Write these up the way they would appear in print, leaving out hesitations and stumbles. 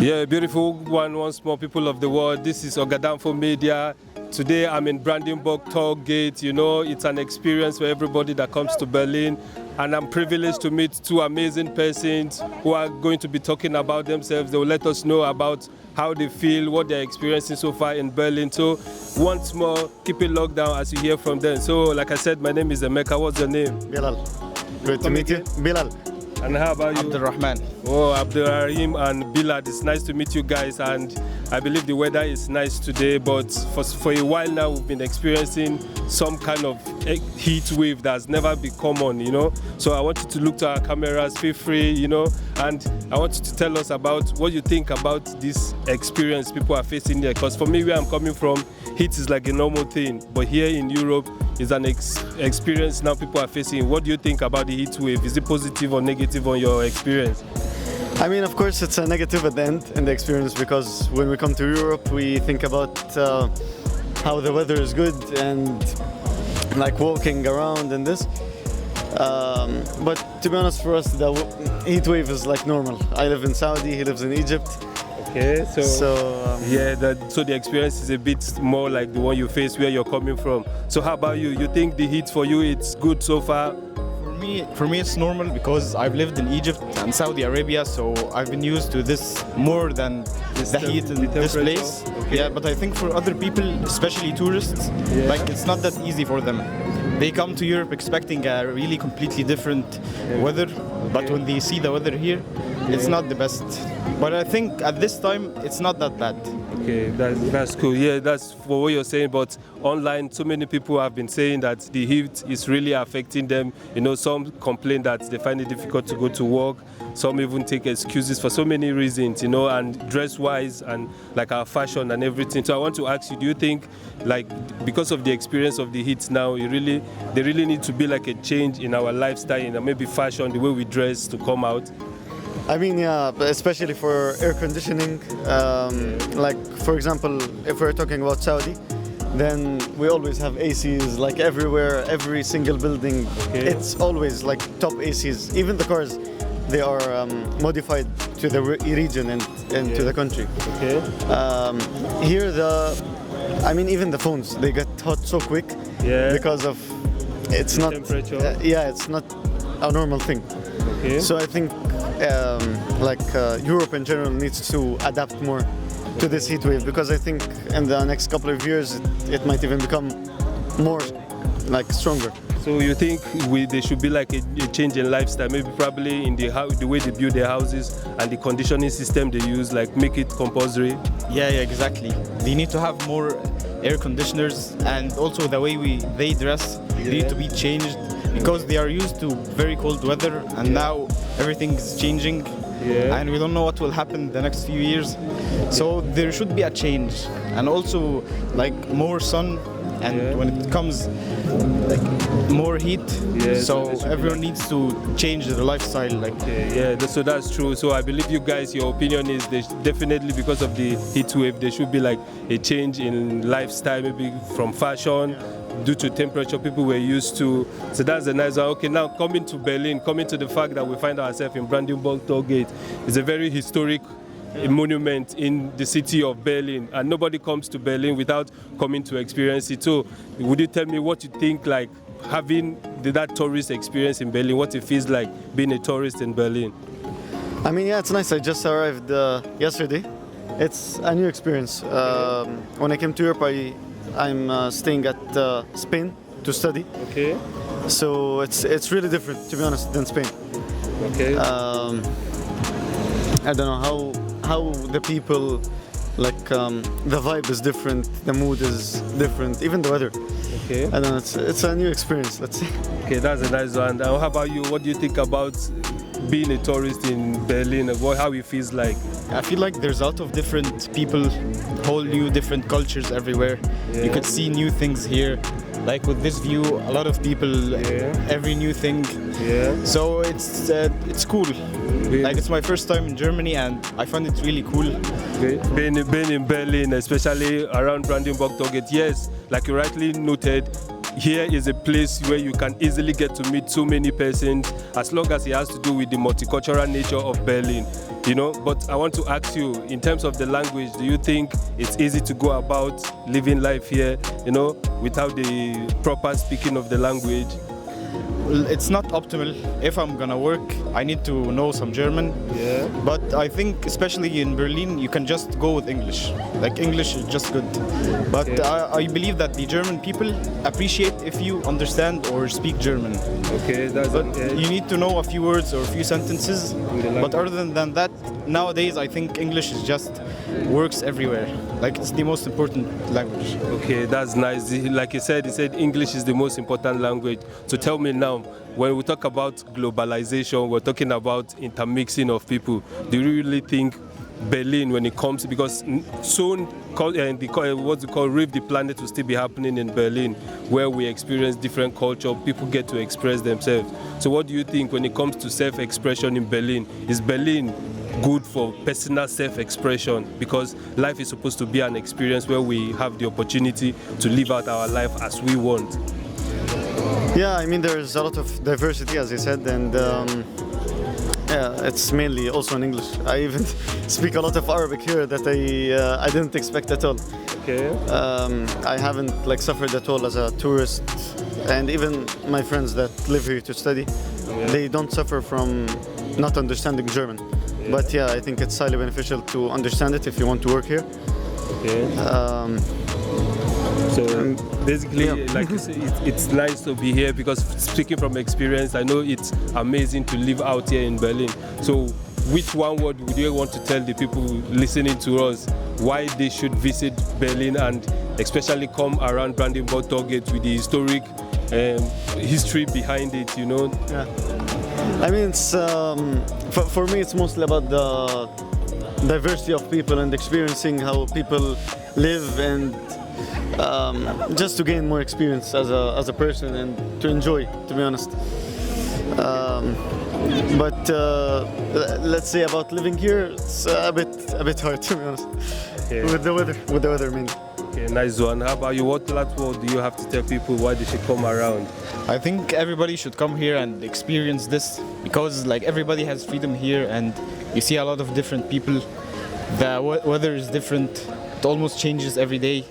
Yeah, beautiful one once more, people of the world. This is Ogadanfo Media. Today I'm in Brandenburg Toll Gate. You know, it's an experience for everybody that comes to Berlin. And I'm privileged to meet two amazing persons who are going to be talking about themselves. They will let us know about how they feel, what they're experiencing so far in Berlin. So once more, keep it locked down as you hear from them. So like I said, my name is Emeka. What's your name? Bilal. Good to meet you. Bilal. And how about you? Abdulrahman. Oh, Abdulrahim and Bilal, it's nice to meet you guys, and I believe the weather is nice today, but for a while now we've been experiencing some kind of heat wave that's never been common, you know. So I want you to look to our cameras, feel free, you know, and I want you to tell us about what you think about this experience people are facing there, because for me, where I'm coming from, heat is like a normal thing, but here in Europe, it's an experience now people are facing. What do you think about the heat wave? Is it positive or negative on your experience? I mean, of course, it's a negative at the end in the experience, because when we come to Europe, we think about how the weather is good and like walking around and this. But to be honest, for us, the heat wave is like normal. I live in Saudi, he lives in Egypt. Okay, so the experience is a bit more like the one you face where you're coming from. So how about you? You think the heat for you, it's good so far? For me, it's normal because I've lived in Egypt and Saudi Arabia, so I've been used to this more than the heat in this place. Okay. Yeah, but I think for other people, especially tourists, like it's not that easy for them. They come to Europe expecting a really completely different weather, but when they see the weather here, it's not the best. But I think at this time, it's not that bad. Okay, that's cool. Yeah, that's for what you're saying. But online, so many people have been saying that the heat is really affecting them. You know, some complain that they find it difficult to go to work. Some even take excuses for so many reasons, you know, and dress-wise and like our fashion and everything. So I want to ask you, do you think, like, because of the experience of the heat now, there really need to be like a change in our lifestyle, in maybe fashion, the way we dress to come out? I mean, yeah, especially for air conditioning. Like, for example, if we're talking about Saudi, then we always have ACs like everywhere, every single building. Okay. It's always like top ACs. Even the cars, they are modified to the region and to the country. Okay. Here, even the phones, they get hot so quick because of it's not temperature. It's not a normal thing. Okay. So I think Europe in general needs to adapt more to this heat wave, because I think in the next couple of years it might even become more like stronger. So you think there should be like a change in lifestyle, maybe probably in the way they build their houses and the conditioning system they use, like make it compulsory? Yeah, exactly. They need to have more air conditioners, and also the way they dress need to be changed, because they are used to very cold weather, and now everything is changing, and we don't know what will happen the next few years. So there should be a change, and also like more sun, and when it comes like more heat, so everyone needs to change their lifestyle. So that's true. So I believe you guys, your opinion is definitely because of the heat wave, there should be like a change in lifestyle, maybe from fashion, due to temperature people were used to. So that's a nice one. Okay, now coming to Berlin, coming to the fact that we find ourselves in Brandenburg Toll Gate, it's a very historic monument in the city of Berlin, and nobody comes to Berlin without coming to experience it. So would you tell me what you think, like having that tourist experience in Berlin, what it feels like being a tourist in Berlin? I mean, yeah, it's nice. I just arrived yesterday. It's a new experience. When I came to Europe, I'm staying at Spain to study. Okay. So it's really different, to be honest, than Spain. Okay. I don't know how the people, like the vibe is different, the mood is different, even the weather. Okay. I don't know, it's a new experience, let's say. Okay, that's a nice one. And how about you? What do you think about being a tourist in Berlin? How it feels like? I feel like there's a lot of different people, whole new different cultures everywhere. You could see new things here. Like with this view, a lot of people, every new thing. So it's cool. Like it's my first time in Germany, and I find it really cool. Being in Berlin, especially around Brandenburg Toll Gate, yes, like you rightly noted, here is a place where you can easily get to meet so many persons, as long as it has to do with the multicultural nature of Berlin, you know. But I want to ask you, in terms of the language, do you think it's easy to go about living life here, you know, without the proper speaking of the language? Well, it's not optimal. If I'm gonna work, I need to know some German. Yeah. But I think, especially in Berlin, you can just go with English. Like, English is just good. But Okay. I believe that the German people appreciate if you understand or speak German. Okay, that's But you need to know a few words or a few sentences. the But other than that, nowadays I think English is just works everywhere. Like, it's the most important language. Okay, that's nice. Like he said English is the most important language. So tell me now, when we talk about globalization, we're talking about intermixing of people. Do you really think Berlin, when it comes, because soon what we call Rave the Planet will still be happening in Berlin, where we experience different culture, people get to express themselves. So what do you think when it comes to self-expression in Berlin? Is Berlin good for personal self-expression? Because life is supposed to be an experience where we have the opportunity to live out our life as we want. Yeah, I mean, there's a lot of diversity, as you said, and yeah, it's mainly also in English. I even speak a lot of Arabic here that I didn't expect at all. Okay. I haven't like suffered at all as a tourist, and even my friends that live here to study, they don't suffer from not understanding German. But yeah, I think it's highly beneficial to understand it if you want to work here. Okay. So basically, yeah. like you say, it's nice to be here, because speaking from experience, I know it's amazing to live out here in Berlin. So which one word would you want to tell the people listening to us why they should visit Berlin, and especially come around Brandenburg Toll Gate with the historic history behind it, you know? Yeah. I mean, it's for me, it's mostly about the diversity of people and experiencing how people live, and just to gain more experience as a person and to enjoy, to be honest. But let's say about living here, it's a bit hard, to be honest. Okay. With the weather, I mean. Okay, nice one. How about you? What platform do you have to tell people why they should come around? I think everybody should come here and experience this, because like everybody has freedom here, and you see a lot of different people. The weather is different. It almost changes every day.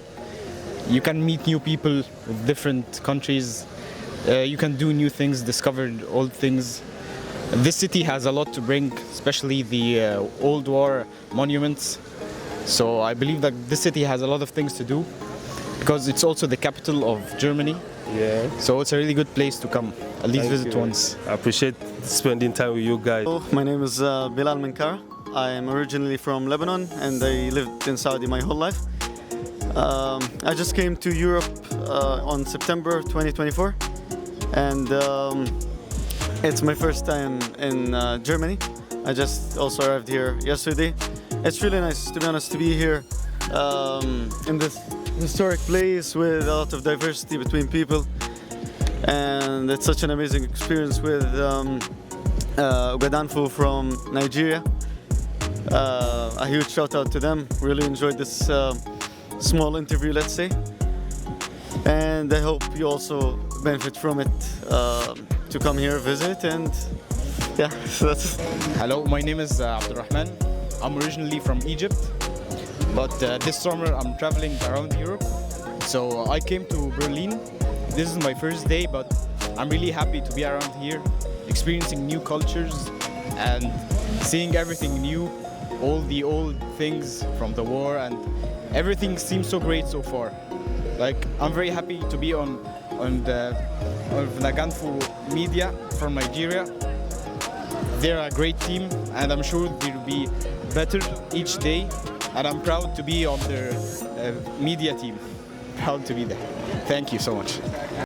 You can meet new people with different countries. You can do new things, discover old things. This city has a lot to bring, especially the old war monuments. So I believe that this city has a lot of things to do, because it's also the capital of Germany. Yeah. So it's a really good place to come, at least visit once. I appreciate spending time with you guys. Hello, my name is Bilal Menkara. I am originally from Lebanon, and I lived in Saudi my whole life. I just came to Europe on September 2024, and it's my first time in Germany. I just also arrived here yesterday. It's really nice, to be honest, to be here in this historic place with a lot of diversity between people, and it's such an amazing experience with Ugadanfu from Nigeria. A huge shout out to them. Really enjoyed this small interview, let's say, and I hope you also benefit from it to come here, visit, and yeah, so that's it. Hello, my name is Abdurrahman. I'm originally from Egypt, but this summer I'm traveling around Europe. So I came to Berlin. This is my first day, but I'm really happy to be around here, experiencing new cultures and seeing everything new, all the old things from the war, and everything seems so great so far. Like, I'm very happy to be on Naganfu Media from Nigeria. They're a great team, and I'm sure they'll be better each day. And I'm proud to be on their media team. Proud to be there. Thank you so much.